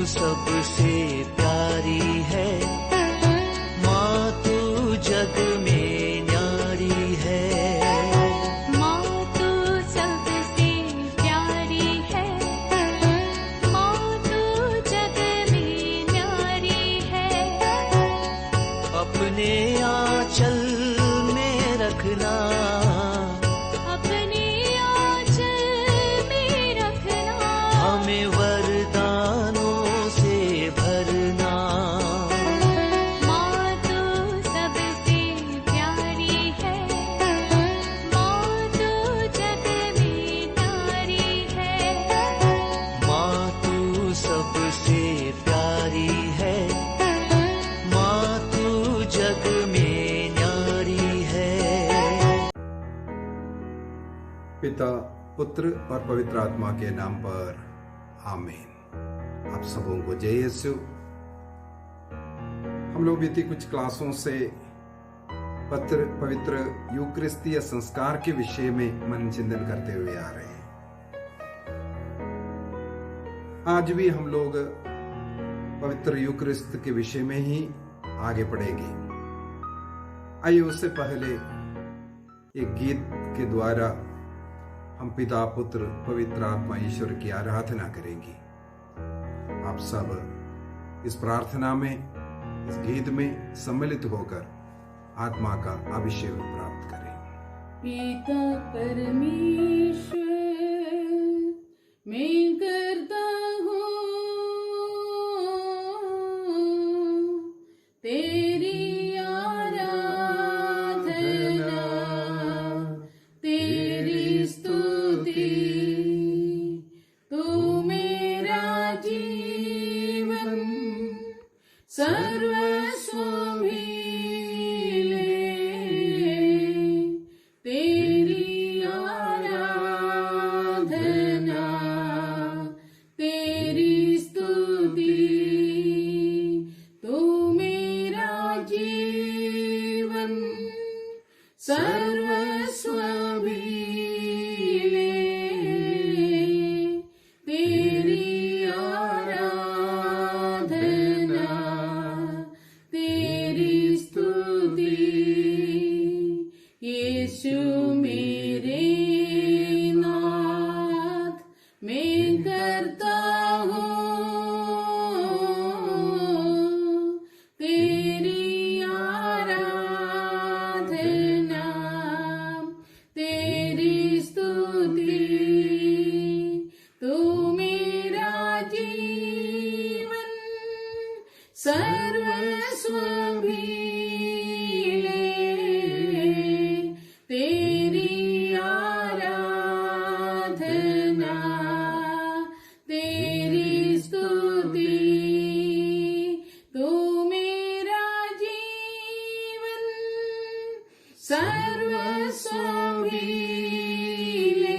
सबसे प्यारी है, माँ तू जग में न्यारी है। माँ तू सबसे प्यारी है, माँ तू जग में न्यारी है। अपने आंचल में रखना, अपने आंचल में रखना, हमें वरदानों से भरना। माँ तू सबसे प्यारी है, माँ तू जग में न्यारी है। माँ तू सबसे प्यारी है, माँ तू जग में न्यारी है। पिता, पुत्र और पवित्र आत्मा के नाम पर आमीन। आप सबों को जय यीशु। हम लोग बीती कुछ क्लासों से पवित्र यूक्रिस्तीय संस्कार के विषय में मन चिंतन करते हुए आ रहे हैं। आज भी हम लोग पवित्र यूक्रिस्त के विषय में ही आगे बढ़ेंगे। आइए उससे पहले एक गीत के द्वारा हम पिता, पुत्र, पवित्र आत्मा ईश्वर की आराधना करेंगे। आप सब इस प्रार्थना में, इस गीत में सम्मिलित होकर आत्मा का अभिषेक प्राप्त करें। पिता परमेश्वर, मैं करता हूँ तेरी आराधना, तेरी स्तुति। तू मेरा जीवन सर्वस्व मिले, तेरी आराधना, तेरी स्तुति। तू मेरा जीवन सर्वस्व मिले, तेरी आराधना, तेरी स्तुति। यीशु मेरे नाथ, मैं करता हूँ तेरी आराधना, तेरी स्तुति। तू मेरा जीवन सर्वस्व मिले, तेरी आराधना, तेरी स्तुति। तू मेरा जीवन सर्वस्व मिले,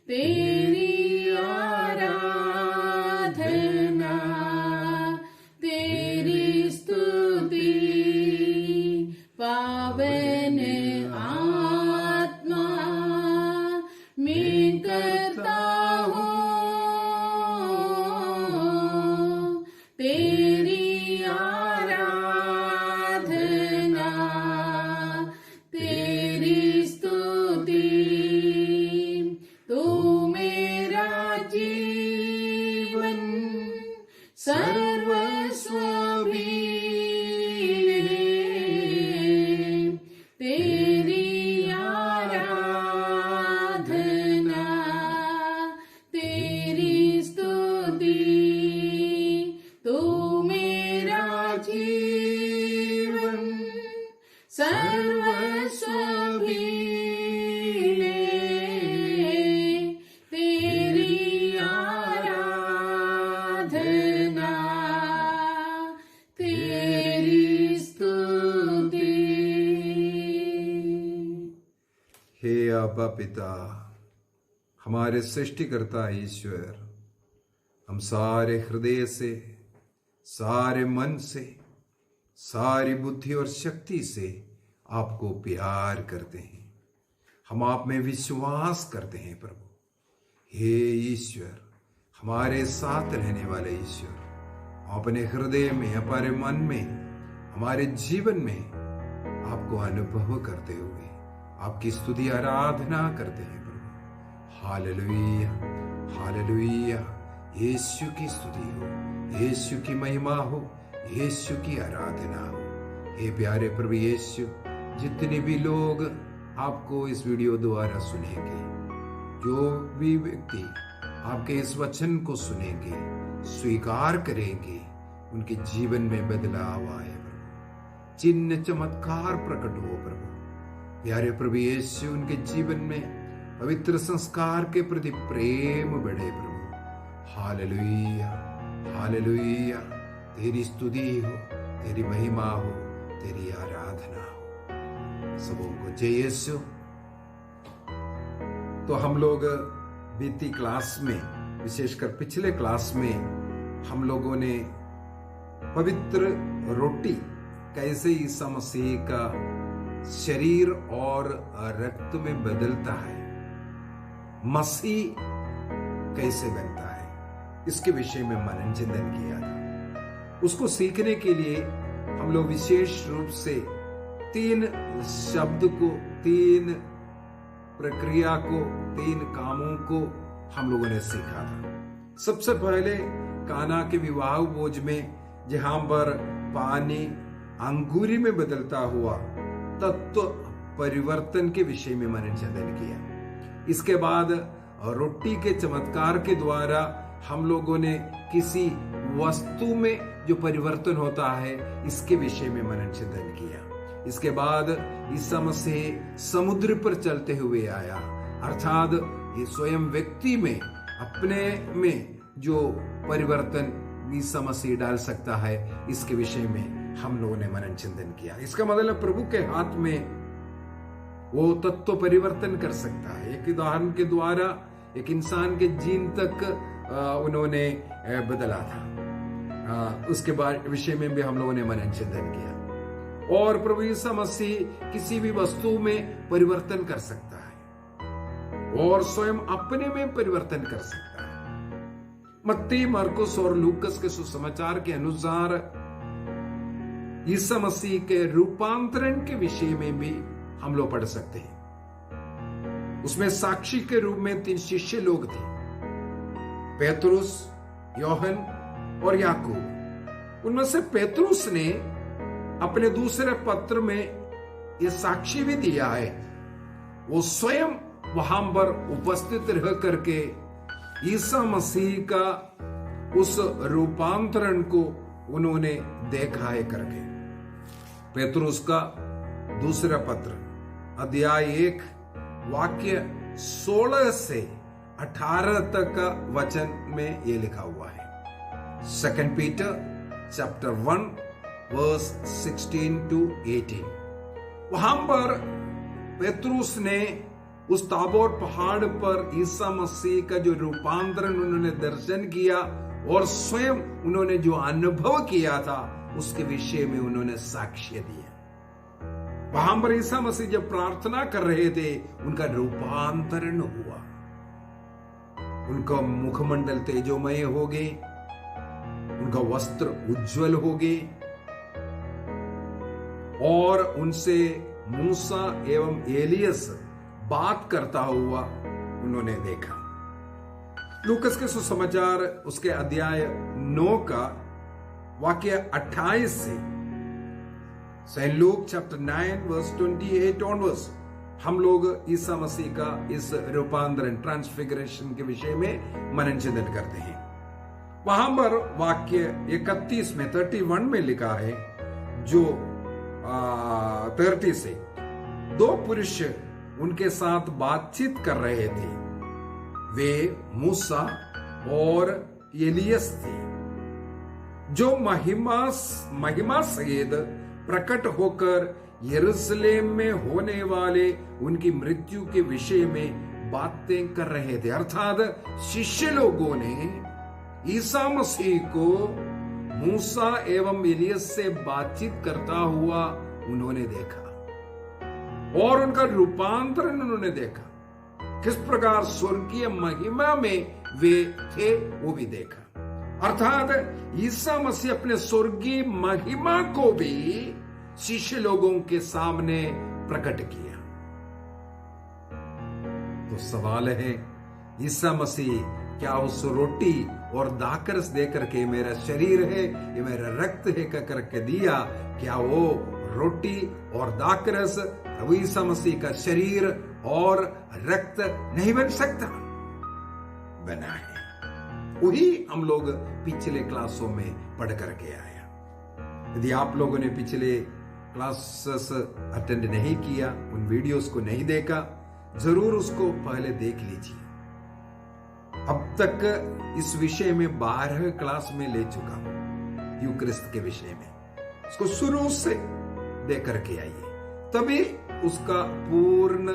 तेरी आराधना, तेरी स्तुति। पावन आत्मा, मैं करता हूँ तेरी आराधना, तेरी स्तुति। तू मेरा जीवन सर्वस्व मिले, तेरी आराधना, तेरी स्तुति। तू मेरा जीवन सर्वस्व मिले, तेरी आराधना, तेरी स्तुति। हे आबा पिता, हमारे सृष्टिकर्ता ईश्वर, हम सारे हृदय से, सारे मन से, सारी बुद्धि और शक्ति से आपको प्यार करते हैं। हम आप में विश्वास करते हैं प्रभु। हे ईश्वर, हमारे साथ रहने वाले ईश्वर, अपने हृदय में, हमारे मन में, हमारे जीवन में आपको अनुभव करते हुए आपकी स्तुति आराधना करते हैं प्रभु। Hallelujah, hallelujah. यीशु की स्तुति हो, यीशु की महिमा हो, यीशु की आराधना हो। हे प्यारे प्रभु यीशु, जितने भी लोग आपको इस वीडियो द्वारा सुनेंगे, जो भी व्यक्ति आपके इस वचन को सुनेंगे, स्वीकार करेंगे, उनके जीवन में बदलाव आए प्रभु, चिन्ह चमत्कार प्रकट हो प्रभु। प्यारे प्रभु यीशु, उनके जीवन में पवित्र संस्कार के प्रति प्रेम बढ़े प्रभु। Hallelujah, hallelujah. तेरी स्तुति हो, तेरी महिमा हो, तेरी आराधना हो। सबों को जय यीशु। तो हम लोग बीती क्लास में, विशेषकर पिछले क्लास में, हम लोगों ने पवित्र रोटी कैसे ईसा मसीह का शरीर और रक्त में बदलता है, मसीह कैसे बनता है, इसके विषय में मनन चिंतन किया था। उसको सीखने के लिए हम लोग विशेष रूप से 3 शब्द को, 3 प्रक्रिया को, 3 कामों को हम लोगों ने सीखा था। सबसे पहले काना के विवाह भोज में जहां पर पानी अंगूरी में बदलता हुआ तत्व परिवर्तन के विषय में मनन चिंतन किया। इसके बाद रोटी के चमत्कार के द्वारा हम लोगों ने किसी वस्तु में जो परिवर्तन होता है इसके विषय में मनन चिंतन किया। इसके बाद ईसा मसीह समुद्र पर चलते हुए आया, अर्थात ये स्वयं व्यक्ति में, अपने में जो परिवर्तन ईसा मसीह डाल सकता है, इसके विषय में हम लोगों ने मनन चिंतन किया। इसका मतलब प्रभु के हाथ में वो तत्व परिवर्तन कर सकता है। एक उदाहरण के द्वारा एक इंसान के जीन तक उन्होंने बदला था। उसके बाद विषय में भी हम लोगों ने मनन चिंतन किया। और प्रभु यीशु मसीह किसी भी वस्तु में परिवर्तन कर सकता है और स्वयं अपने में परिवर्तन कर सकता है। मत्ती, मरकुस और लूकस के सुसमाचार के अनुसार यीशु मसीह के रूपांतरण के विषय में भी हम लोग पढ़ सकते हैं। उसमें साक्षी के रूप में 3 शिष्य लोग थे, पेतरुस, योहन और याकूब। उनमें से पेतरुस ने अपने दूसरे पत्र में यह साक्षी भी दिया है। वो स्वयं वहां पर उपस्थित रह करके ईसा मसीह का उस रूपांतरण को उन्होंने देखा है करके। पेतरुस का दूसरा पत्र अध्याय 1 वाक्य 16 से 18 तक का वचन में ये लिखा हुआ है। 2 पीटर चैप्टर 1 वर्स 16 to 18। वहां पर पेतरुस ने उस ताबोर पहाड़ पर ईसा मसीह का जो रूपांतरण उन्होंने दर्शन किया और स्वयं उन्होंने जो अनुभव किया था उसके विषय में उन्होंने साक्ष्य दिया। वहां पर ईसा मसीह जब प्रार्थना कर रहे थे, उनका रूपांतरण हुआ, उनका मुखमंडल तेजोमय हो गए, उनका वस्त्र उज्जवल हो गए और उनसे मूसा एवं एलियस बात करता हुआ उन्होंने देखा। लूकस के सुसमाचार उसके अध्याय 9 का वाक्य 28 से Saint Luke chapter 9 verse 28 onwards हम लोग ईसा मसीह का इस रूपांतरण, ट्रांसफिगरेशन के विषय में मनन चिंतन करते हैं। वहां पर वाक्य 31 में 31 में लिखा है, जो 30 से 2 पुरुष उनके साथ बातचीत कर रहे थे। वे मूसा और एलियस थे, जो महिमा सहित प्रकट होकर यरूशलेम में होने वाले उनकी मृत्यु के विषय में बातें कर रहे थे। अर्थात शिष्य लोगों ने ईसा मसीह को मूसा एवं एलियस से बातचीत करता हुआ उन्होंने देखा और उनका रूपांतरण उन्होंने देखा। किस प्रकार स्वर्गीय महिमा में वे थे वो भी देखा। अर्थात ईसा मसीह अपने स्वर्गीय महिमा को भी शिष्य लोगों के सामने प्रकट किया। तो सवाल है, ईसा मसीह क्या उस रोटी और दाखरस देकर के मेरा शरीर है, ये मेरा रक्त है कह करके दिया, क्या वो रोटी और दाखरस प्रभु ईसा मसीह का शरीर और रक्त नहीं बन सकता? बना है। वही हम लोग पिछले क्लासों में पढ़ करके आया। यदि आप लोगों ने पिछले क्लासेस अटेंड नहीं किया, उन वीडियोस को नहीं देखा, जरूर उसको पहले देख लीजिए। अब तक इस विषय में 12 क्लास में ले चुका हूं, यूक्रिस्त के विषय में। उसको शुरू से देख करके आइए, तभी उसका पूर्ण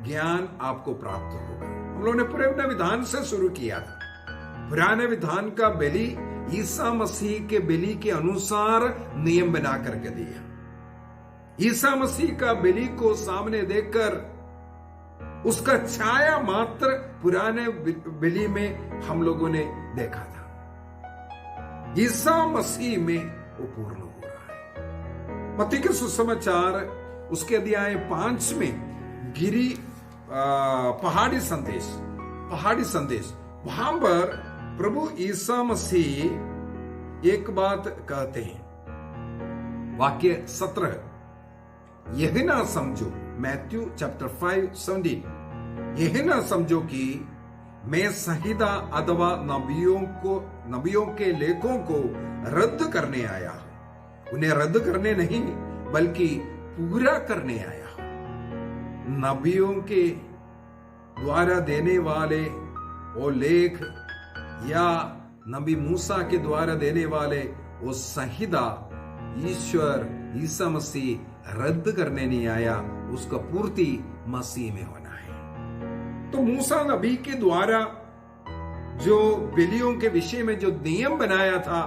ज्ञान आपको प्राप्त होगा। हम लोगों ने पुराने विधान से शुरू किया था। पुराने विधान का बलि ईसा मसीह के बलि के अनुसार नियम बना करके दिया। ईसा मसीह का बलि को सामने देखकर उसका छाया मात्र पुराने बलि में हम लोगों ने देखा था। ईसा मसीह में वो पूर्ण हो रहा है। मत्ती के सुसमाचार उसके अध्याय 5 में पहाड़ी संदेश वहां पर प्रभु ईसा मसीह एक बात कहते हैं। वाक्य 17, यह ना समझो, मैथ्यू चैप्टर 5:17, यह ना समझो कि मैं संहिता अथवा नबियों के लेखों को रद्द करने आया हूं। उन्हें रद्द करने नहीं बल्कि पूरा करने आया हूं। नबियों के द्वारा देने वाले वो लेख या नबी मूसा के द्वारा देने वाले वो संहिता ईश्वर ईसा मसीह रद्द करने नहीं आया, उसका पूर्ति मसीह में होना है। तो मूसा नबी के द्वारा जो बलियों के विषय में जो नियम बनाया था,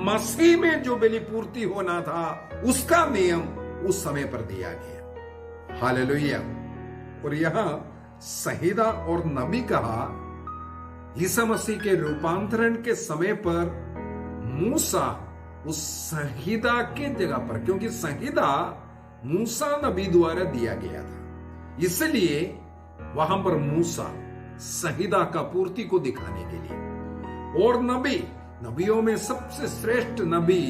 मसीह में जो बलि पूर्ति होना था, उसका नियम उस समय पर दिया गया। हालेलुया। और यहां संहिता और नबी कहा, ईसा मसीह के रूपांतरण के समय पर मूसा उस संहिता के जगह पर, क्योंकि संहिता मूसा नबी द्वारा दिया गया था, इसलिए वहां पर मूसा संहिता का पूर्ति को दिखाने के लिए, और नबियों में सबसे श्रेष्ठ नबी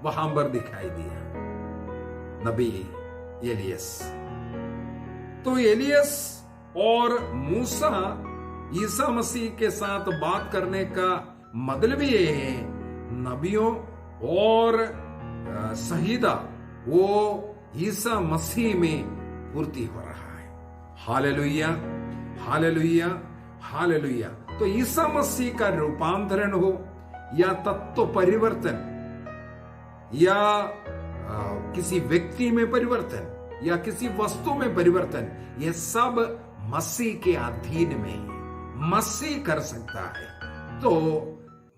वहां पर दिखाई दिया, नबी एलियस। तो एलियस और मूसा ईसा मसीह के साथ बात करने का मतलब ये है, नबियों और संहिता वो ईसा मसीह में पूर्ति हो रहा है। Hallelujah, hallelujah, hallelujah. तो ईसा मसीह का रूपांतरण हो या तत्व परिवर्तन या किसी व्यक्ति में परिवर्तन या किसी वस्तु में परिवर्तन, यह सब मसीह के अधीन में मसीह कर सकता है। तो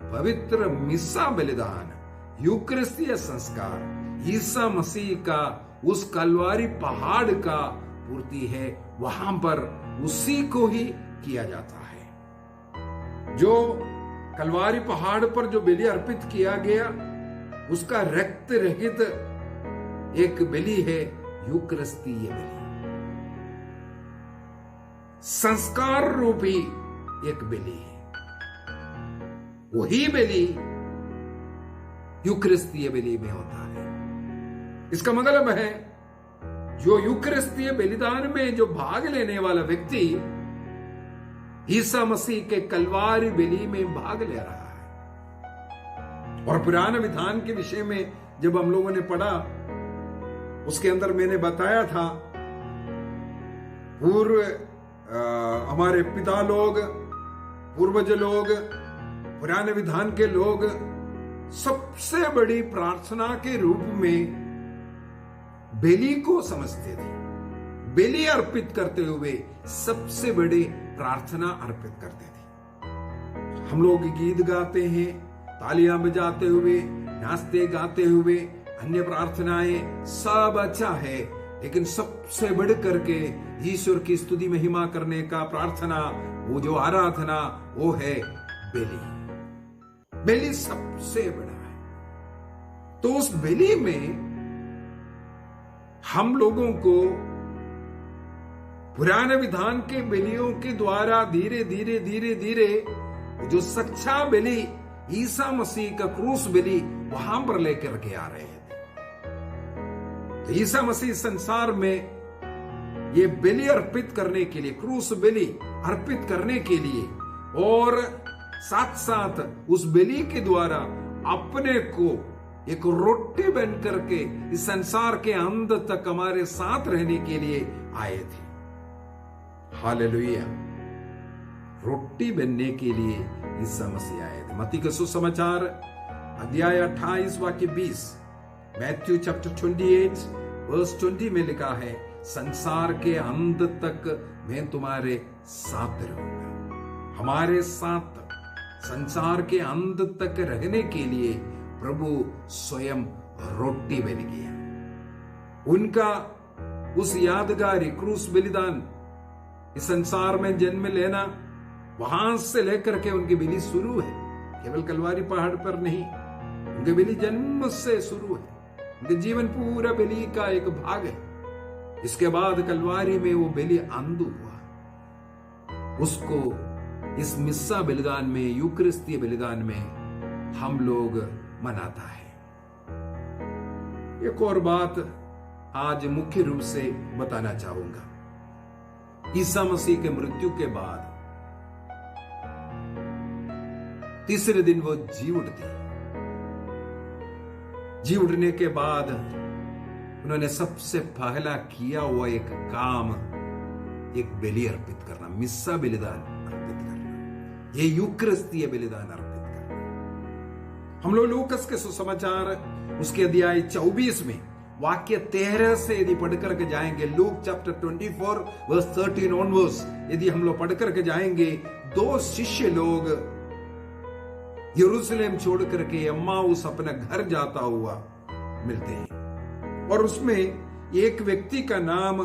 पवित्र मिसा बलिदान, यूक्रिस्तीय संस्कार ईसा मसीह का उस कलवारी पहाड़ का पूर्ति है, वहां पर उसी को ही किया जाता है। जो कलवारी पहाड़ पर जो बलि अर्पित किया गया, उसका रक्त रहित एक बलि है यूक्रिस्तीय बलि, संस्कार रूपी एक बलि है। वही बलि यूक्रिस्तीय बलि में होता है। इसका मतलब है, जो यूक्रिस्तीय बलिदान में जो भाग लेने वाला व्यक्ति ईसा मसीह के कलवारी बलि में भाग ले रहा है। और पुराने विधान के विषय में जब हम लोगों ने पढ़ा, उसके अंदर मैंने बताया था, पूर्व हमारे पिता लोग, पूर्वज लोग, पुराने विधान के लोग सबसे बड़ी प्रार्थना के रूप में बलि को समझते थे। बलि अर्पित करते हुए सबसे बड़ी प्रार्थना अर्पित करते थे। हम लोग गीत गाते हैं, तालियां बजाते हुए, नाचते गाते हुए, अन्य प्रार्थनाएं सब अच्छा है, लेकिन सबसे बढ़ करके ईश्वर की स्तुति महिमा करने का प्रार्थना, वो जो आराधना, वो है बलि। बलि सबसे बड़ा है। तो उस बलि में हम लोगों को पुराने विधान के बलियों के द्वारा धीरे धीरे धीरे धीरे जो सच्चा बलि ईसा मसीह का क्रूस बलि वहां पर लेकर के आ रहे हैं। तो ईसा मसीह संसार में ये बलि अर्पित करने के लिए, क्रूस बलि अर्पित करने के लिए, और साथ साथ उस बलि के द्वारा अपने को एक रोटी बन करके इस संसार के अंत तक हमारे साथ रहने के लिए आए थे। हालेलुया। रोटी बनने के लिए ईसा मसीह आए थे। मत्ती का सुसमाचार अध्याय 28 वाक्य 20, मैथ्यू चैप्टर 28 वर्स 20 में लिखा है, संसार के अंत तक मैं तुम्हारे साथ रहूंगा। हमारे साथ संसार के अंत तक रहने के लिए प्रभु स्वयं रोटी बन गया। उनका उस यादगारी क्रूस बलिदान, इस संसार में जन्म लेना, वहां से लेकर के उनकी बलि शुरू है। केवल कलवारी पहाड़ पर नहीं, उनके बलि जन्म से शुरू है। उनके जीवन पूरा बलि का एक भाग है। इसके बाद कलवारी में वो बलि अंत हुआ। उसको इस मिस्सा बलिदान में, यूकरिस्तीय बलिदान में हम लोग मनाता है। एक और बात आज मुख्य रूप से बताना चाहूंगा। ईसा मसीह के मृत्यु के बाद तीसरे दिन वो जी उठती। जी उठने के बाद उन्होंने सबसे पहला किया हुआ एक काम, एक बलि अर्पित करना, मिस्सा बलिदान अर्पित करना, ये यूकरिस्तीय बलिदान अर्पित करना। हम लोग लूकस के सुसमाचार उसके अध्याय 24 में वाक्य 13 से यदि पढ़कर के जाएंगे, लूक चैप्टर 24 वर्स 13 ऑनवर्ड्स यदि हम लोग पढ़कर के जाएंगे, दो शिष्य लोग यरूशलेम छोड़ करके एम्माउस अपना घर जाता हुआ मिलते हैं, और उसमें एक व्यक्ति का नाम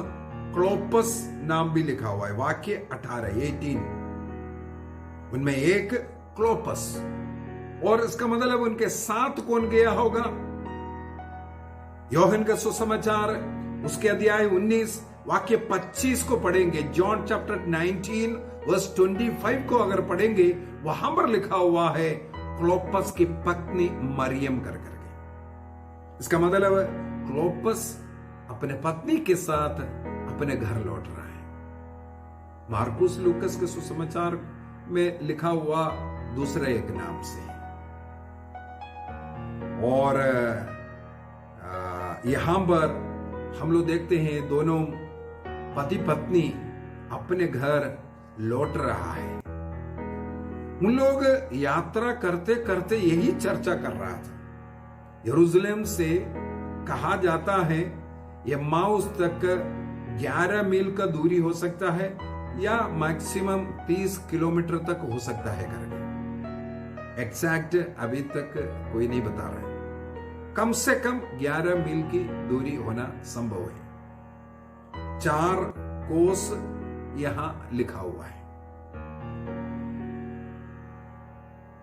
क्लोपस नाम भी लिखा हुआ है। वाक्य 18 उनमें एक क्लोपस, और इसका मतलब उनके साथ कौन गया होगा? योहन का सुसमाचार उसके अध्याय 19 वाक्य 25 को पढ़ेंगे, जॉन चैप्टर 19 वर्स 25 को अगर पढ़ेंगे, वहां पर लिखा हुआ है क्लोपस की पत्नी मरियम कर करके। इसका मतलब क्लोपस अपने पत्नी के साथ अपने घर लौट रहा है। मार्कुस लूकस के सुसमाचार में लिखा हुआ दूसरे एक नाम से, और यहां पर हम लोग देखते हैं दोनों पति पत्नी अपने घर लौट रहा है। उन लोग यात्रा करते करते यही चर्चा कर रहा था। यरूशलेम से कहा जाता है एम्माउस तक 11 मील का दूरी हो सकता है, या मैक्सिमम 30 किलोमीटर तक हो सकता है करके। एग्जैक्ट अभी तक कोई नहीं बता रहा है। कम से कम 11 मील की दूरी होना संभव है। 4 कोस यहां लिखा हुआ है।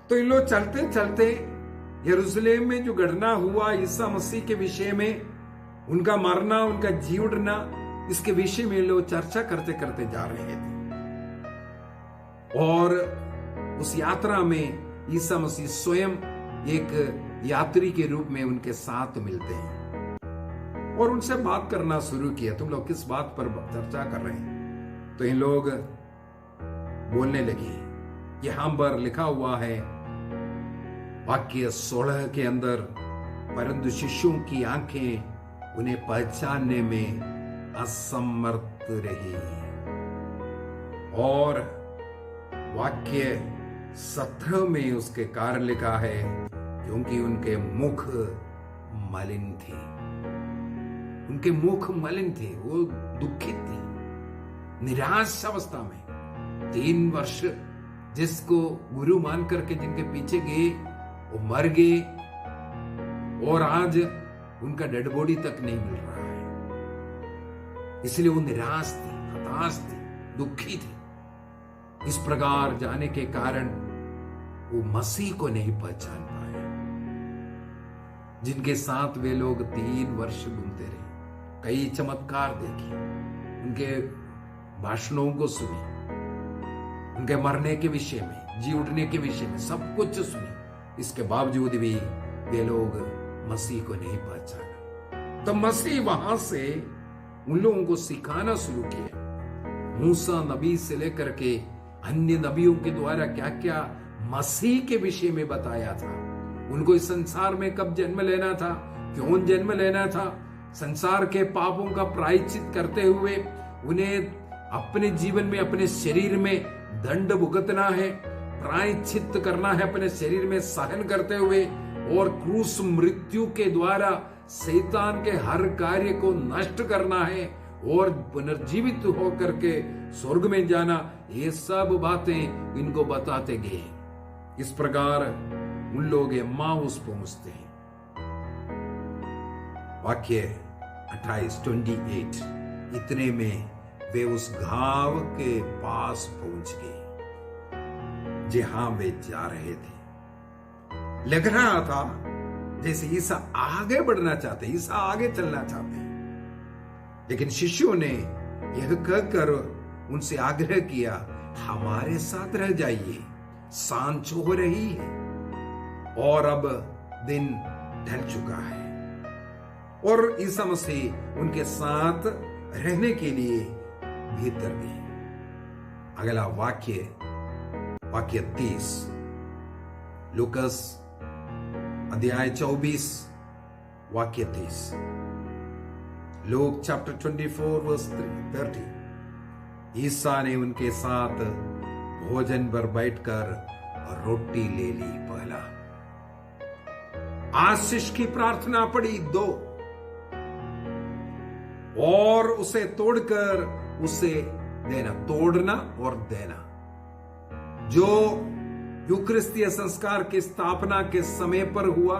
तो इन लोग चलते चलते यरूशलेम में जो घटना हुआ ईसा मसीह के विषय में, उनका मरना, उनका जी उठना, इसके विषय में लोग चर्चा करते करते जा रहे थे। और उस यात्रा में ईसा मसीह स्वयं एक यात्री के रूप में उनके साथ मिलते हैं और उनसे बात करना शुरू किया। तुम लोग किस बात पर चर्चा कर रहे हैं? तो इन लोग बोलने लगे। यहां पर लिखा हुआ है वाक्य 16 के अंदर, परंतु शिशुओं की आंखें उन्हें पहचानने में असमर्थ रही। और वाक्य 17 में उसके कारण लिखा है, क्योंकि उनके मुख मलिन थे। उनके मुख मलिन थे, वो दुखित थे, निराश अवस्था में। 3 वर्ष जिसको गुरु मान करके जिनके पीछे गए, वो मर गए, और आज उनका डेड बॉडी तक नहीं मिल रहा है। इसलिए वो निराश थी, हताश थी, दुखी थी। इस प्रकार जाने के कारण वो मसीह को नहीं पहचान पाए, जिनके साथ वे लोग 3 वर्ष घूमते रहे, कई चमत्कार देखे, उनके भाषणों को सुनी, उनके मरने के विषय में, जी उठने के विषय में सब कुछ सुनी। इसके बावजूद भी वे लोग मसीह को नहीं पहचाना। तो मसीह वहां से उन लोगों को सिखाना शुरू किया। मूसा नबी से लेकर के अन्य नबियों के द्वारा क्या क्या मसीह के विषय में बताया था, उनको इस संसार में कब जन्म लेना था, क्यों जन्म लेना था, संसार के पापों का प्रायश्चित करते हुए उन्हें अपने जीवन में, अपने शरीर में दंड भुगतना है, प्रायश्चित करना है अपने शरीर में सहन करते हुए, और क्रूस मृत्यु के द्वारा शैतान के हर कार्य को नष्ट करना है और पुनर्जीवित होकर के स्वर्ग में जाना। ये सब बातें इनको बताते गए। इस प्रकार उन लोग एम्माउस पहुंचते हैं। वाक्य 28 इतने में वे उस गांव के पास पहुंच गए जहां वे जा रहे थे। लग रहा था जैसे ईसा आगे बढ़ना चाहते, ईसा आगे चलना चाहते, लेकिन शिष्यों ने यह कहकर उनसे आग्रह किया, हमारे साथ रह जाइए, सांझ हो रही है और अब दिन ढल चुका है। और ईसा मसीह उनके साथ रहने के लिए भीतर गए। अगला वाक्य 30, लूकस अध्याय 24 वाक्य 30। Luke chapter 24 verse 30। ईसा ने उनके साथ भोजन पर बैठकर रोटी ले ली, पहला आशीष की प्रार्थना पड़ी, 2 और उसे तोड़कर उसे देना, तोड़ना और देना। जो यूक्रिस्तीय संस्कार की स्थापना के समय पर हुआ,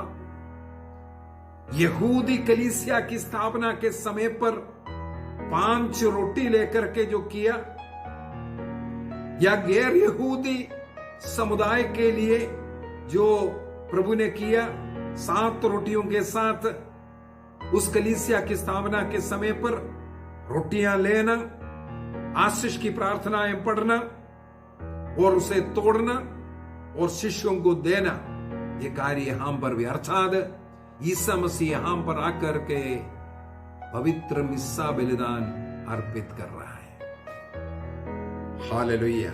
यहूदी कलीसिया की स्थापना के समय पर 5 रोटी लेकर के जो किया, या गैर यहूदी समुदाय के लिए जो प्रभु ने किया 7 रोटियों के साथ उस कलीसिया की स्थापना के समय पर रोटियां लेना, आशीष की प्रार्थनाएं पढ़ना और उसे तोड़ना और शिष्यों को देना, ये कार्य यहां पर भी, अर्थात ईसा मसीह यहां पर आकर के पवित्र मिस्सा बलिदान अर्पित कर रहा है। हालेलुया।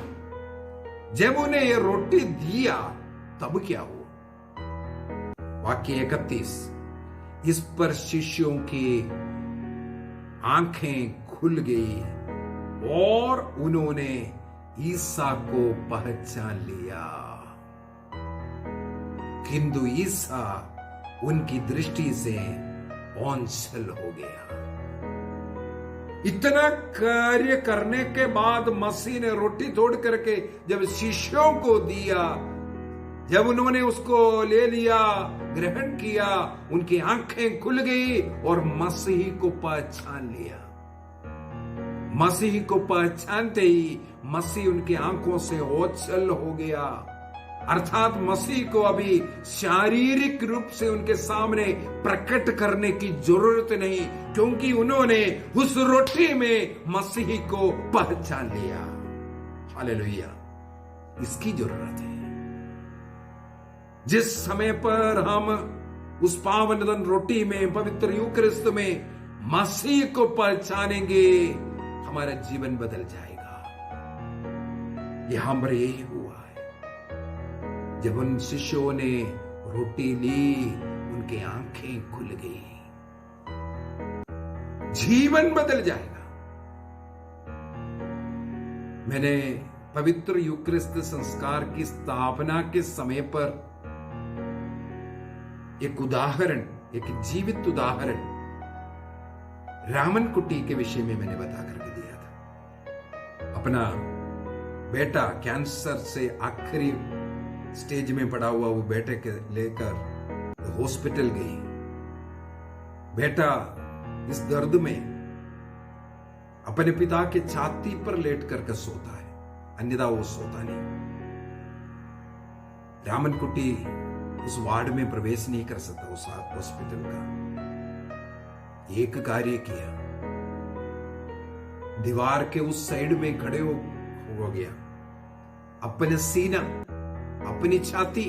जब उन्हें यह रोटी दिया तब क्या हुआ? वाक्य 31, इस पर शिष्यों की आंखें खुल गई और उन्होंने ईसा को पहचान लिया, किंतु ईसा उनकी दृष्टि से ओंझल हो गया। इतना कार्य करने के बाद मसीह ने रोटी तोड़ करके जब शिष्यों को दिया, जब उन्होंने उसको ले लिया, ग्रहण किया, उनकी आंखें खुल गई और मसीह को पहचान लिया। मसीह को पहचानते ही मसीह उनकी आंखों से ओझल हो गया, अर्थात मसीह को अभी शारीरिक रूप से उनके सामने प्रकट करने की जरूरत नहीं, क्योंकि उन्होंने उस रोटी में मसीह को पहचान लिया। हालेलुया। इसकी जरूरत है। जिस समय पर हम उस पावन रोटी में, पवित्र यूक्रिस्ट में मसीह को पहचानेंगे, हमारा जीवन बदल जाएगा। यहां पर यही हुआ है। जब उन शिष्यों ने रोटी ली, उनकी आंखें खुल गई, जीवन बदल जाएगा। मैंने पवित्र यूक्रिस्ट संस्कार की स्थापना के समय पर एक उदाहरण, एक जीवित उदाहरण रामन कुटी के विषय में मैंने बता करके दिया था। अपना बेटा कैंसर से आखिरी स्टेज में पड़ा हुआ वो बेटे के लेकर हॉस्पिटल गई। बेटा इस दर्द में अपने पिता के छाती पर लेट करके सोता है, अन्यथा वो सोता नहीं। रामन कुटी उस वार्ड में प्रवेश नहीं कर सकता, उस हॉस्पिटल का। एक कार्य किया, दीवार के उस साइड में खड़े हो गया, अपने सीना, अपनी छाती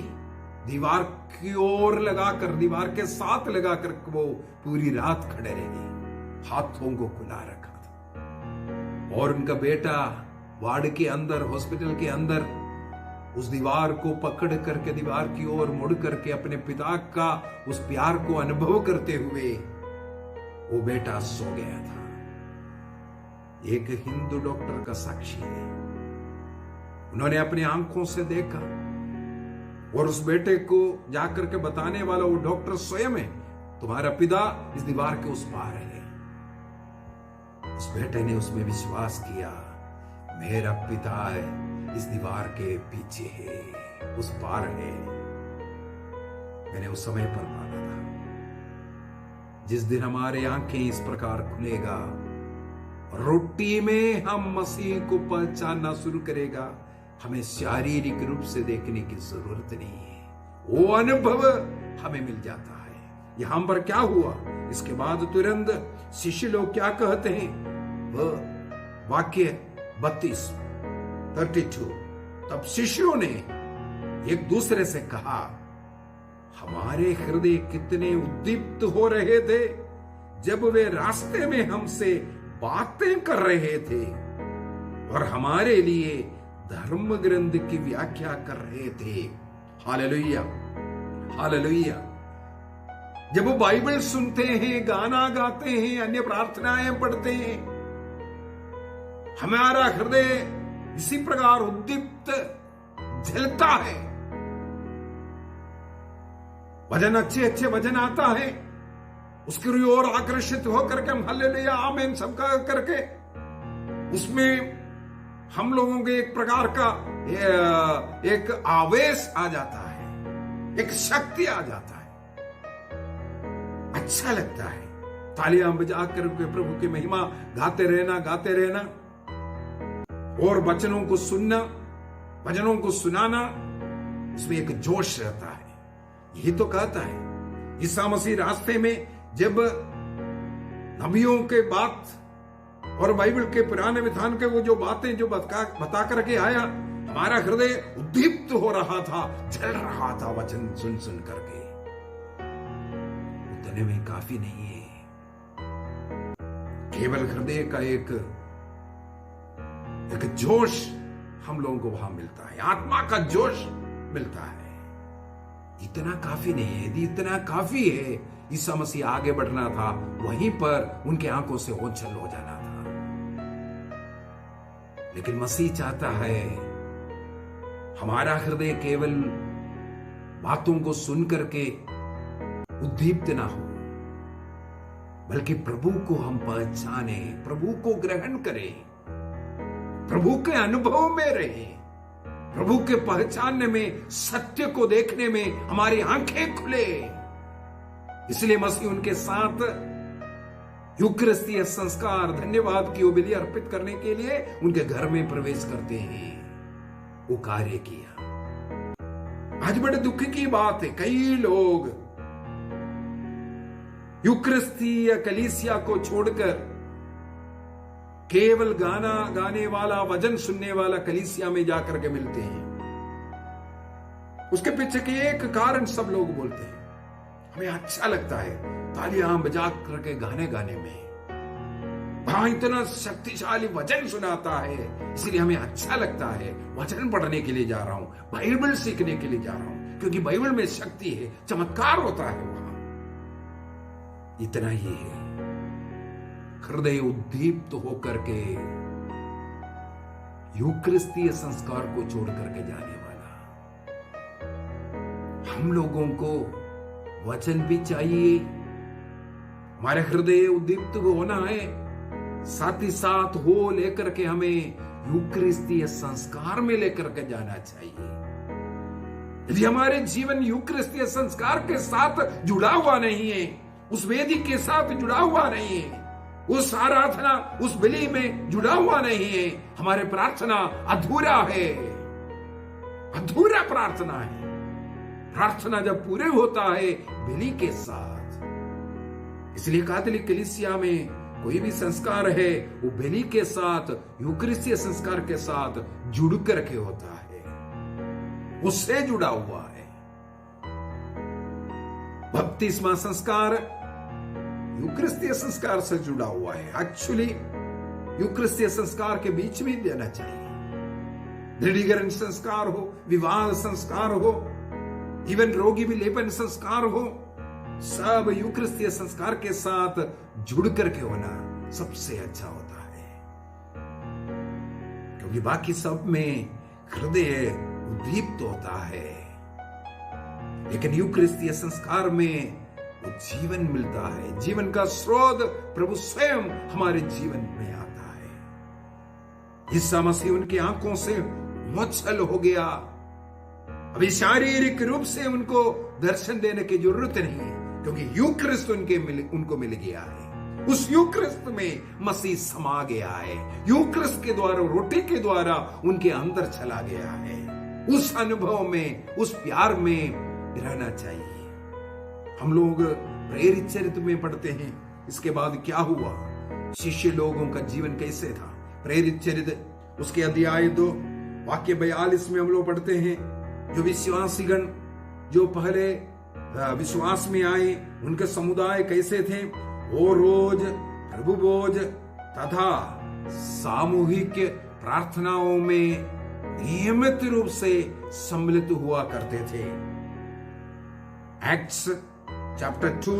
दीवार की ओर लगाकर, दीवार के साथ लगाकर वो पूरी रात खड़े रहे, हाथों को खुला रखा था। और उनका बेटा वार्ड के अंदर, हॉस्पिटल के अंदर उस दीवार को पकड़ करके, दीवार की ओर मुड़ करके अपने पिता का उस प्यार को अनुभव करते हुए वो बेटा सो गया था। एक हिंदू डॉक्टर का साक्षी है, उन्होंने अपनी आंखों से देखा, और उस बेटे को जाकर के बताने वाला वो डॉक्टर स्वयं है। तुम्हारा पिता इस दीवार के उस पार है। उस बेटे ने उसमें विश्वास किया, मेरा पिता है इस दीवार के पीछे है, उस पार है। मैंने उस समय पर माना था, जिस दिन हमारे आंखें इस प्रकार खुलेगा, रोटी में हम मसीह को पहचानना शुरू करेगा, हमें शारीरिक रूप से देखने की जरूरत नहीं है, वो अनुभव हमें मिल जाता है। यहां पर क्या हुआ, इसके बाद तुरंत शिष्य लोग क्या कहते हैं, वह वाक्य 32 तब शिष्यों ने एक दूसरे से कहा, हमारे हृदय कितने उद्दीप्त हो रहे थे जब वे रास्ते में हमसे बातें कर रहे थे और हमारे लिए धर्म ग्रंथ की व्याख्या कर रहे थे। Hallelujah, hallelujah. जब वो बाइबल सुनते हैं, गाना गाते हैं, अन्य प्रार्थनाएं पढ़ते हैं, हमारा हृदय इसी प्रकार उद्दीप्त जलता है। वचन अच्छे अच्छे वचन आता है, उसकी ओर आकर्षित होकर के हम हालेलुया आमीन सबका करके, उसमें हम लोगों के एक प्रकार का एक आवेश आ जाता है, एक शक्ति आ जाता है, अच्छा लगता है। तालियां बजा करके प्रभु की महिमा गाते रहना और वचनों को सुनना, वचनों को सुनाना, उसमें एक जोश रहता है। यही तो कहता है ईसा मसीह रास्ते में जब नबियों के बात और बाइबल के पुराने विधान के वो जो बातें जो बता करके आया, हमारा हृदय उद्दीप्त हो रहा था, जल रहा था वचन सुन सुन करके। उतने में काफी नहीं है, केवल हृदय का एक जोश हम लोगों को वहां मिलता है, आत्मा का जोश मिलता है। इतना काफी नहीं है। यदि इतना काफी है, ईसा मसीह आगे बढ़ना था, वहीं पर उनके आंखों से ओझल हो जाना था। लेकिन मसीह चाहता है हमारा हृदय केवल बातों को सुन करके उद्दीप्त ना हो, बल्कि प्रभु को हम पहचाने, प्रभु को ग्रहण करें, प्रभु के अनुभव में रहे, प्रभु के पहचानने में, सत्य को देखने में हमारी आंखें खुले। इसलिए मसीह उनके साथ यूकरिस्तीय संस्कार, धन्यवाद की बलि अर्पित करने के लिए उनके घर में प्रवेश करते हैं। वो कार्य किया। आज बड़े दुख की बात है, कई लोग यूकरिस्तीय कलीसिया को छोड़कर केवल गाना गाने वाला, वचन सुनने वाला कलीसिया में जाकर के मिलते हैं। उसके पीछे के एक कारण सब लोग बोलते हैं, हमें अच्छा लगता है तालियां बजा करके गाने गाने में, वहां इतना शक्तिशाली वचन सुनाता है, इसलिए हमें अच्छा लगता है। वचन पढ़ने के लिए जा रहा हूं, बाइबल सीखने के लिए जा रहा हूं, क्योंकि बाइबल में शक्ति है, चमत्कार होता है वहां। इतना ही है, हृदय उद्दीप्त होकर के यूकरिस्तीय संस्कार को छोड़ करके जाने वाला। हम लोगों को वचन भी चाहिए, हमारे हृदय उद्दीप्त होना है, साथ ही साथ हो लेकर के हमें यूकरिस्तीय संस्कार में लेकर के जाना चाहिए। यदि हमारे जीवन यूकरिस्तीय संस्कार के साथ जुड़ा हुआ नहीं है, उस वेदी के साथ जुड़ा हुआ नहीं है, उस आराधना उस बलि में जुड़ा हुआ नहीं है, हमारे प्रार्थना अधूरा है, अधूरा प्रार्थना है। प्रार्थना जब पूरे होता है बलि के साथ। इसलिए कैथोलिक कलीसिया में कोई भी संस्कार है वो बलि के साथ, यूकरिस्तीय संस्कार के साथ जुड़ करके होता है, उससे जुड़ा हुआ है। बपतिस्मा संस्कार यूकरिस्तीय संस्कार से जुड़ा हुआ है। एक्चुअली यूकरिस्तीय संस्कार के बीच में देना चाहिए। दृढ़ीकरण संस्कार हो, विवाह संस्कार हो, इवन रोगी विलेपन संस्कार हो, सब यूकरिस्तीय संस्कार के साथ जुड़ करके होना सबसे अच्छा होता है, क्योंकि बाकी सब में हृदय उद्दीप्त होता है, लेकिन यूकरिस्तीय संस्कार में वो जीवन मिलता है। जीवन का स्रोत प्रभु स्वयं हमारे जीवन में आता है। ईसा मसीह उनकी आंखों से मोछल हो गया। अभी शारीरिक रूप से उनको दर्शन देने की जरूरत नहीं है, क्योंकि यूक्रिस्ट उनको मिल गया है। उस यूक्रिस्ट में मसीह समा गया है। यूक्रिस्ट के द्वारा, रोटी के द्वारा उनके अंदर चला गया है। उस अनुभव में, उस प्यार में रहना चाहिए। हम लोग प्रेरित चरित्र में पढ़ते हैं, इसके बाद क्या हुआ, शिष्य लोगों का जीवन कैसे था। प्रेरित चरित्र उसके अध्याय 2 वाक्य 42 में हम लोग पढ़ते हैं, जो विश्वासीगण जो पहले विश्वास में आए, उनके समुदाय कैसे थे। वो रोज प्रभु भोज तथा सामूहिक प्रार्थनाओं में नियमित रूप से सम्मिलित हुआ करते थे। एक्ट्स चैप्टर 2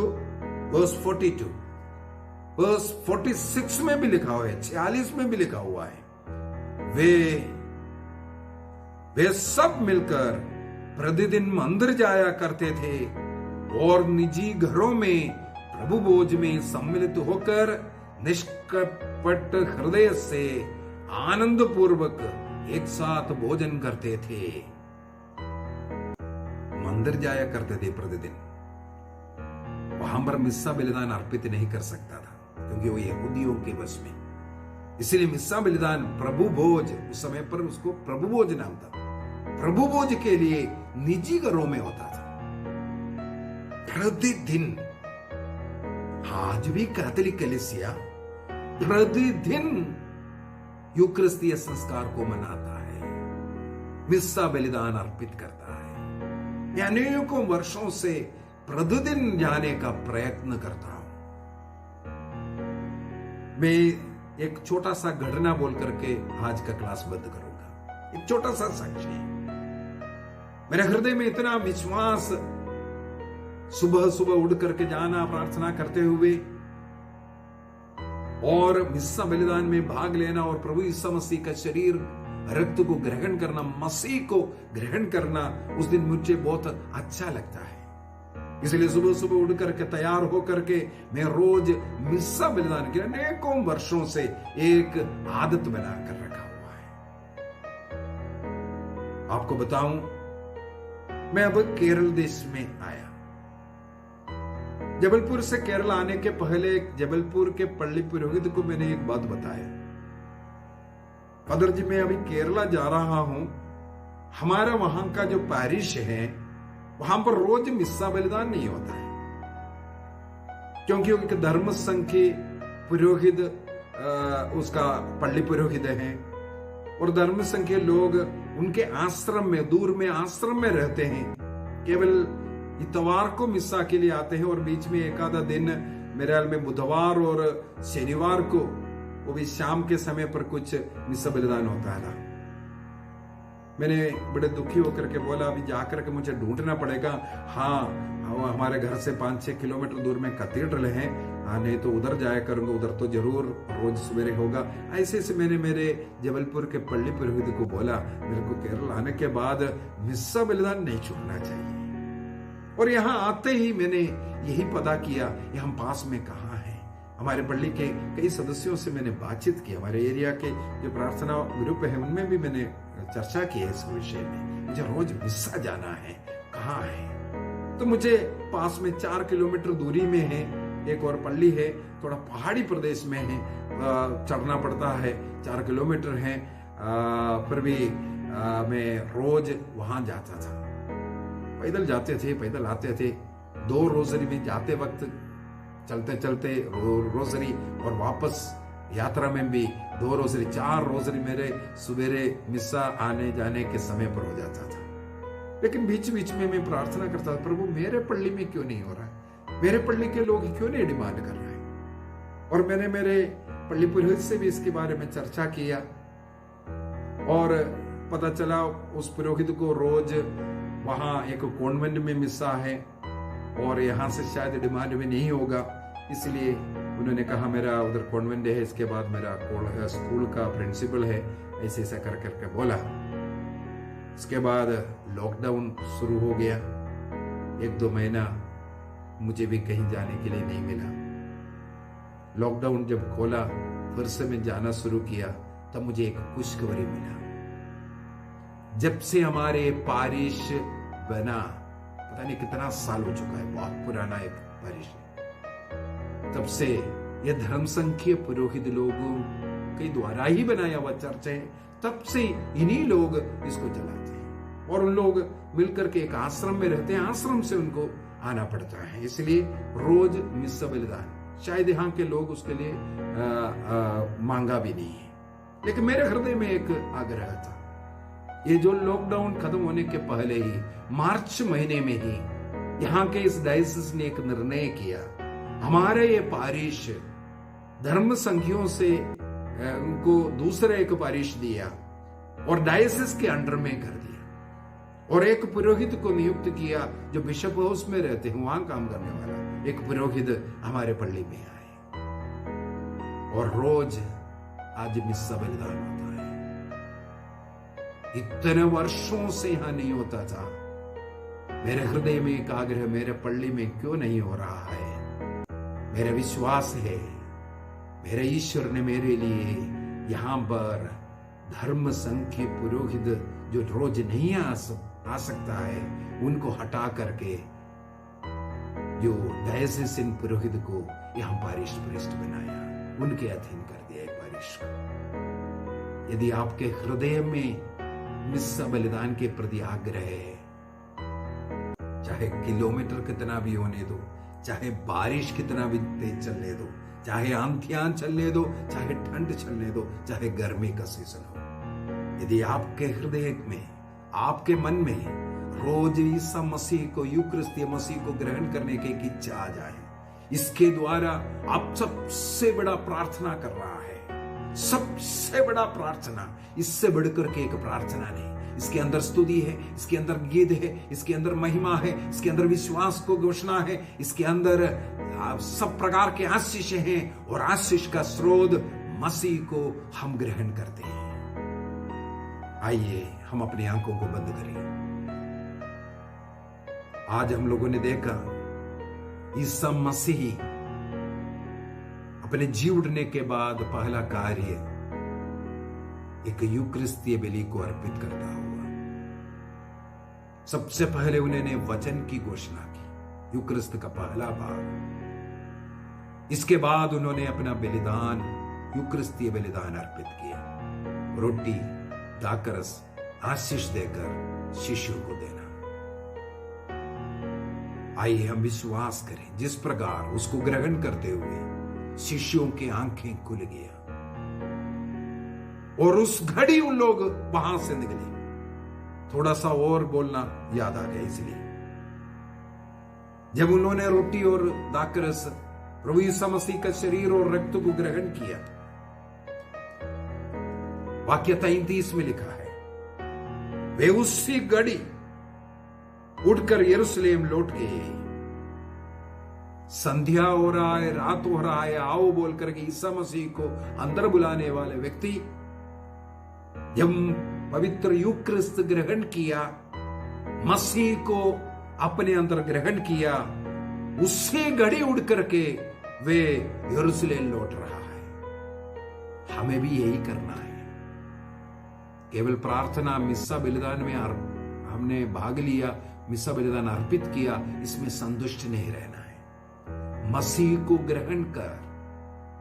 वर्स 42, वर्स 46 में भी लिखा हुआ है, 46 में भी लिखा हुआ है, वे सब मिलकर प्रतिदिन मंदिर जाया करते थे और निजी घरों में प्रभु भोज में सम्मिलित होकर निष्कपट हृदय से आनंद पूर्वक एक साथ भोजन करते थे। मंदिर जाया करते थे प्रतिदिन। वहां पर मिस्सा बलिदान अर्पित नहीं कर सकता था, क्योंकि वो यहूदियों के वश में। इसलिए मिस्सा बलिदान प्रभु भोज, उस समय पर उसको प्रभु भोज नाम था, प्रभु भोज के लिए निजी घरों में होता था प्रतिदिन। आज भी कैथोलिक कलीसिया प्रतिदिन यूकरिस्तीय संस्कार को मनाता है, मिस्सा बलिदान अर्पित करता है। मैं अनेकों वर्षों से प्रतिदिन जाने का प्रयत्न करता हूं। मैं एक छोटा सा घटना बोल करके आज का क्लास बंद करूंगा। एक छोटा सा साक्ष्य। मेरे हृदय में इतना विश्वास, सुबह सुबह उठ करके जाना प्रार्थना करते हुए और मिस्सा बलिदान में भाग लेना और प्रभु यीशु मसीह का शरीर रक्त को ग्रहण करना, मसीह को ग्रहण करना, उस दिन मुझे बहुत अच्छा लगता है। इसलिए सुबह सुबह उठ करके तैयार होकर के मैं रोज मिस्सा बलिदान के अनेकों वर्षों से एक आदत बनाकर रखा हुआ है। आपको बताऊं, मैं अब केरल देश में आया। जबलपुर से केरल आने के पहले जबलपुर के पल्ली पुरोहित को मैंने एक बात बताया, फादर जी मैं अभी केरला जा रहा हूं, हमारा वहां का जो पैरिश है वहां पर रोज मिस्सा बलिदान नहीं होता है, क्योंकि एक धर्म संघ के पुरोहित उसका पल्ली पुरोहित है और धर्म संघ के लोग उनके आश्रम में, दूर में आश्रम में रहते हैं, केवल इतवार को मिस्सा के लिए आते हैं और बीच में एक आधा दिन, मेरे ख्याल में बुधवार और शनिवार को, वो भी शाम के समय पर कुछ मिस्सा बलिदान होता था। मैंने बड़े दुखी होकर के बोला अभी जाकर के मुझे ढूंढना पड़ेगा। हाँ, हमारे घर से 5-6 किलोमीटर दूर में कैथेड्रल है, हाँ नहीं तो उधर जाया करूंगा, उधर तो जरूर रोज सवेरे होगा। ऐसे से मैंने मेरे जबलपुर के पल्ली पुरोहित को बोला मेरे को केरल आने के बाद मिस्सा बलिदान नहीं छूटना चाहिए। और यहाँ आते ही मैंने यही पता किया यहाँ पास में कहाँ है। हमारे पल्ली के कई सदस्यों से मैंने बातचीत की, हमारे एरिया के जो प्रार्थना ग्रुप है उनमें भी मैंने चर्चा की है इस विषय में। मुझे रोज मिस्सा जाना है, कहाँ है? तो मुझे पास में 4 किलोमीटर दूरी में है एक और पल्ली है, थोड़ा पहाड़ी प्रदेश में है, चढ़ना पड़ता है, 4 किलोमीटर है। फिर भी मैं रोज वहां जाता था, पैदल जाते थे, पैदल आते थे। 2 रोजरी में जाते वक्त चलते चलते रोजरी, और वापस यात्रा में भी 2 रोजरी, 4 रोजरी मेरे सवेरे मिस्सा आने जाने के समय पर हो जाता था। लेकिन बीच बीच में मैं प्रार्थना करता था, प्रभु मेरे पल्ली में क्यों नहीं हो रहा है, मेरे पल्ली के लोग क्यों नहीं डिमांड कर रहे हैं। और मैंने मेरे पल्ली पुरोहित से भी इसके बारे में चर्चा किया, और पता चला उस पुरोहित को रोज वहां एक कॉन्वेंट में मिस्सा है, और यहाँ से शायद डिमांड में नहीं होगा, इसलिए उन्होंने कहा मेरा उधर कॉन्वेंट है, इसके बाद मेरा स्कूल का प्रिंसिपल है, ऐसे ऐसा कर करके बोला। इसके बाद लॉकडाउन शुरू हो गया, 1-2 महीना मुझे भी कहीं जाने के लिए नहीं मिला। लॉकडाउन जब खोला, फिर से मैं जाना शुरू किया, तब मुझे एक खुशखबरी मिला। जब से हमारे पारिश बना, पता नहीं कितना साल हो चुका है, बहुत पुराना एक पारिश है, तब से यह धर्म संघीय पुरोहित लोगों के द्वारा ही बनाया हुआ चर्च है। तब से इन्हीं लोग इसको चलाते हैं, और उन लोग मिलकर के एक आश्रम में रहते हैं, आश्रम से उनको आना पड़ता है, इसलिए रोज मिस्सा बलिदान, शायद यहाँ के लोग उसके लिए मांगा भी नहीं है। लेकिन मेरे हृदय में एक आग्रह था, ये जो लॉकडाउन खत्म होने के पहले ही मार्च महीने में ही यहाँ के इस डायसिस ने एक निर्णय किया, हमारे ये पारिश धर्म संघियों से उनको दूसरा एक पारिश दिया और डायसिस के अंडर में कर दिया, और एक पुरोहित को नियुक्त किया जो बिशप हाउस में रहते हैं, वहां काम करने वाला एक पुरोहित हमारे पल्ली में आए, और रोज आज मिस्सा बलिदान होता है। इतने वर्षों से यहां नहीं होता था। मेरे हृदय में एक आग्रह, मेरे पल्ली में क्यों नहीं हो रहा है। मेरा विश्वास है मेरे ईश्वर ने मेरे लिए यहां पर धर्म संघ के पुरोहित जो रोज नहीं आ सकता है, उनको हटा करके जो डायसिन पुरोहित को यहां पारिश पृष्ठ बनाया, उनके अधीन कर दिया एक पारिश को। यदि आपके हृदय में मिस्सा बलिदान के प्रति आग्रह है, चाहे किलोमीटर कितना भी होने दो, चाहे बारिश कितना भी तेज चलने दो, चाहे आंधियां चलने दो, चाहे ठंड चलने दो, चाहे गर्मी का सीजन हो, यदि आपके हृदय में, आपके मन में रोज ईसा मसीह को, यूक्रिस्तीय मसीह को ग्रहण करने की एक इच्छा आ जाए, इसके द्वारा आप सबसे बड़ा प्रार्थना कर रहा है, सबसे बड़ा प्रार्थना, इससे बढ़कर के एक प्रार्थना नहीं। इसके अंदर स्तुति है, इसके अंदर गीत है, इसके अंदर महिमा है, इसके अंदर विश्वास को घोषणा है, इसके अंदर सब प्रकार के आशीष हैं, और आशीष का स्रोत मसीह को हम ग्रहण करते हैं। आइए हम अपनी आंखों को बंद करें। आज हम लोगों ने देखा ईसा मसीह अपने जी उठने के बाद पहला कार्य एक यूक्रिस्तीय बलि को अर्पित करता हुआ, सबसे पहले उन्होंने वचन की घोषणा की, यूक्रिस्त का पहला भाग। इसके बाद उन्होंने अपना बलिदान, यूक्रिस्तीय बलिदान अर्पित किया, रोटी, दाकरस, आशीष देकर शिष्यों को देना। आइए हम विश्वास करें, जिस प्रकार उसको ग्रहण करते हुए शिष्यों की आंखें खुल गया, और उस घड़ी उन लोग वहां से निकले। थोड़ा सा और बोलना याद आ गया, इसलिए जब उन्होंने रोटी और दाकरस, प्रभु यीशु मसीह का शरीर और रक्त को ग्रहण किया, वाक्य 33 में लिखा है, वे उसी घड़ी उठकर यरूशलेम लौट गए। संध्या हो रहा है, रात हो रहा है, आओ बोल करके ईसा मसीह को अंदर बुलाने वाले व्यक्ति जब पवित्र यूक्रिस्त ग्रहण किया, मसीह को अपने अंदर ग्रहण किया, उससे घड़ी उड़ करके वे यरूशलेम लौट रहा है। हमें भी यही करना है। केवल प्रार्थना, मिस्सा बलिदान में हमने भाग लिया, मिस्सा बलिदान अर्पित किया, इसमें संतुष्ट नहीं रहना है। मसीह को ग्रहण कर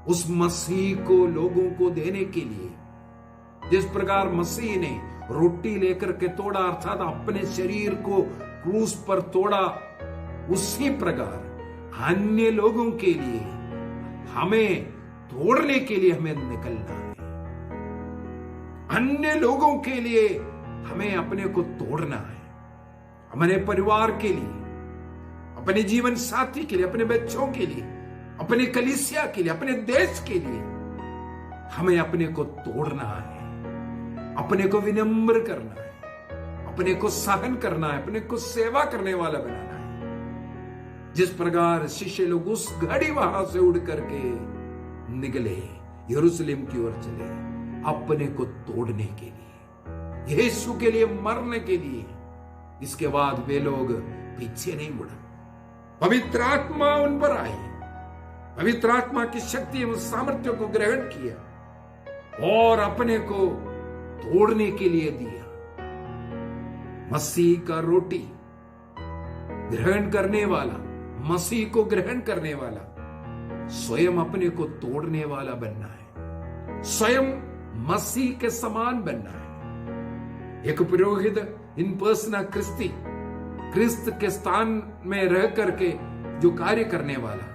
उस मसीह को लोगों को देने के लिए, जिस प्रकार मसीह ने रोटी लेकर के तोड़ा अर्थात अपने शरीर को क्रूस पर तोड़ा, उसी प्रकार अन्य लोगों के लिए हमें तोड़ने के लिए हमें निकलना है। अन्य लोगों के लिए हमें अपने को तोड़ना है। हमारे परिवार के लिए, अपने जीवन साथी के लिए, अपने बच्चों के लिए, अपने कलीसिया के लिए, अपने देश के लिए हमें अपने को तोड़ना है, अपने को विनम्र करना है, अपने को सहन करना है, अपने को सेवा करने वाला बनाना है। जिस प्रकार शिष्य लोग उस घड़ी वहां से उड़ करके निकले, यरूशलेम की ओर चले, अपने को तोड़ने के लिए, यीशु के लिए मरने के लिए। इसके बाद वे लोग पीछे नहीं मुड़ा। पवित्र आत्मा उन पर आई, पवित्र आत्मा की शक्ति एवं सामर्थ्य को ग्रहण किया और अपने को तोड़ने के लिए दिया। मसीह का रोटी ग्रहण करने वाला, मसीह को ग्रहण करने वाला स्वयं अपने को तोड़ने वाला बनना है, स्वयं मसीह के समान बनना है। एक पुरोहित इन पर्सना क्रिस्ती, क्रिस्त के स्थान में रह करके जो कार्य करने वाला,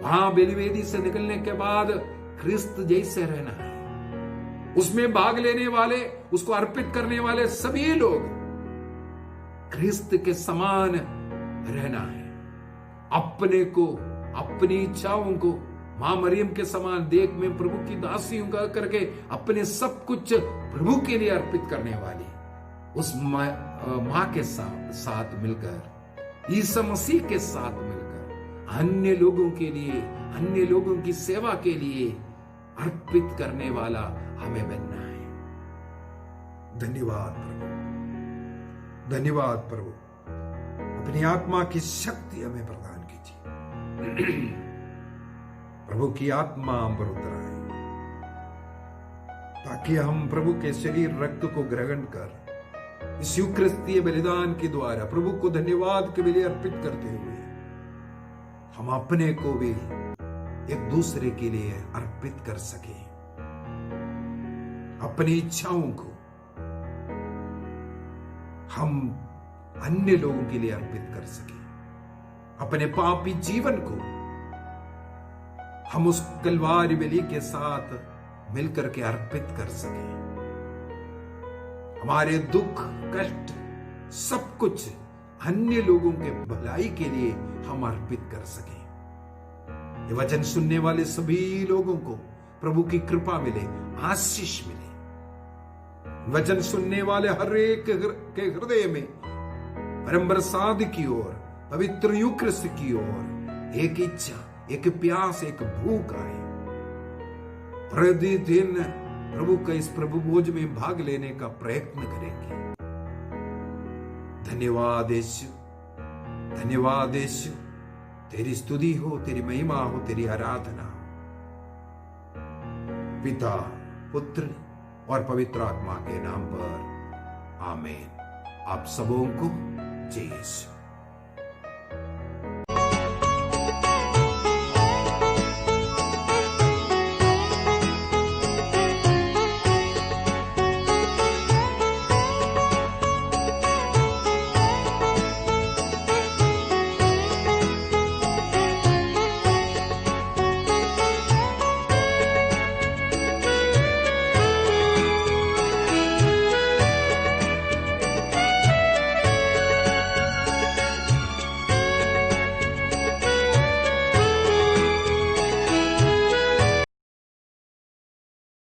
वहां बलिवेदी से निकलने के बाद क्रिस्त जैसे रहना है। उसमें भाग लेने वाले, उसको अर्पित करने वाले सभी लोग क्रिस्त के समान रहना है। अपने को, अपनी इच्छाओं को मां मरियम के समान देख में प्रभु की दासी हूं करके अपने सब कुछ प्रभु के लिए अर्पित करने वाली उस मां के साथ मिलकर, ईसा मसीह के साथ मिलकर अन्य लोगों के लिए, अन्य लोगों की सेवा के लिए अर्पित करने वाला हमें बनना है। धन्यवाद प्रभु, धन्यवाद प्रभु। अपनी आत्मा की शक्ति हमें प्रदान कीजिए। प्रभु की आत्मा हम पर उतर आए, ताकि हम प्रभु के शरीर रक्त को ग्रहण कर इस यूक्रिस्तीय बलिदान के द्वारा प्रभु को धन्यवाद के लिए अर्पित करते हुए हम अपने को भी एक दूसरे के लिए अर्पित कर सके। अपनी इच्छाओं को हम अन्य लोगों के लिए अर्पित कर सके। अपने पापी जीवन को हम उस कलवारी बलि के साथ मिलकर के अर्पित कर सके। हमारे दुख, कष्ट, सब कुछ अन्य लोगों के भलाई के लिए हम अर्पित कर सके। ये वचन सुनने वाले सभी लोगों को प्रभु की कृपा मिले, आशीष मिले। वचन सुनने वाले हर एक के हृदय में परम प्रसाद की ओर, पवित्र यूक्रिस्ट की ओर एक इच्छा, एक प्यास, एक भूख आए। प्रतिदिन प्रभु का इस प्रभु भोज में भाग लेने का प्रयत्न करेंगे। धन्यवाद यीशु, धन्यवाद यीशु। तेरी स्तुति हो, तेरी महिमा हो, तेरी आराधना हो। पिता, पुत्र और पवित्र आत्मा के नाम पर आमीन। आप सबों को जय यीशु।